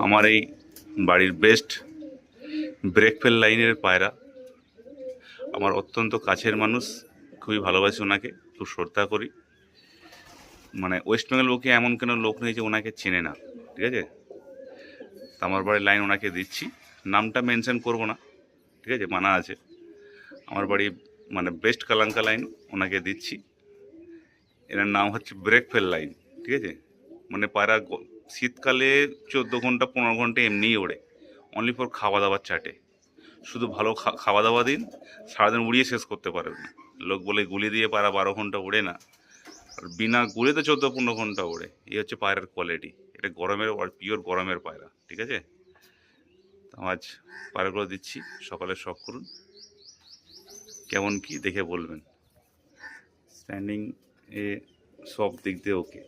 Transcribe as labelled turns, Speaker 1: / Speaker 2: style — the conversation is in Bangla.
Speaker 1: আমার এই বাড়ির বেস্ট ব্রেকফেল লাইনের পায়রা, আমার অত্যন্ত কাছের মানুষ, খুবই ভালোবাসি ওনাকে, খুব শ্রদ্ধা করি। মানে ওয়েস্ট বেঙ্গল বুকে এমন কোনো লোক নেই যে ওনাকে চেনে না, ঠিক আছে। আমার বাড়ির লাইন ওনাকে দিচ্ছি, নামটা মেনশন করব না, ঠিক আছে, মানা আছে। আমার বাড়ি মানে বেস্ট কালাঙ্কা লাইন ওনাকে দিচ্ছি। এনার নাম হচ্ছে ব্রেকফেল লাইন, ঠিক আছে। মানে পায়রা শীতকালে 14 ঘন্টা 15 ঘন্টা এমনিই ওড়ে, অনলি ফর খাওয়া দাওয়ার চাটে। শুধু ভালো খাওয়া দাওয়া দিন, সারাদিন উড়িয়ে শেষ করতে পারবে না। লোক বলে গুলি দিয়ে পায়রা 12 ঘন্টা ওড়ে না, আর বিনা গুলিতে 14-15 ঘন্টা ওড়ে। এই হচ্ছে পায়রার কোয়ালিটি। এটা গরমের, পিওর গরমের পায়রা, ঠিক আছে। তো আজ পায়রাগুলো দিচ্ছি, সকালে শখ করুন, কেমন কি দেখে বলবেন। স্ট্যান্ডিং এ সব দিক দিয়ে ওকে।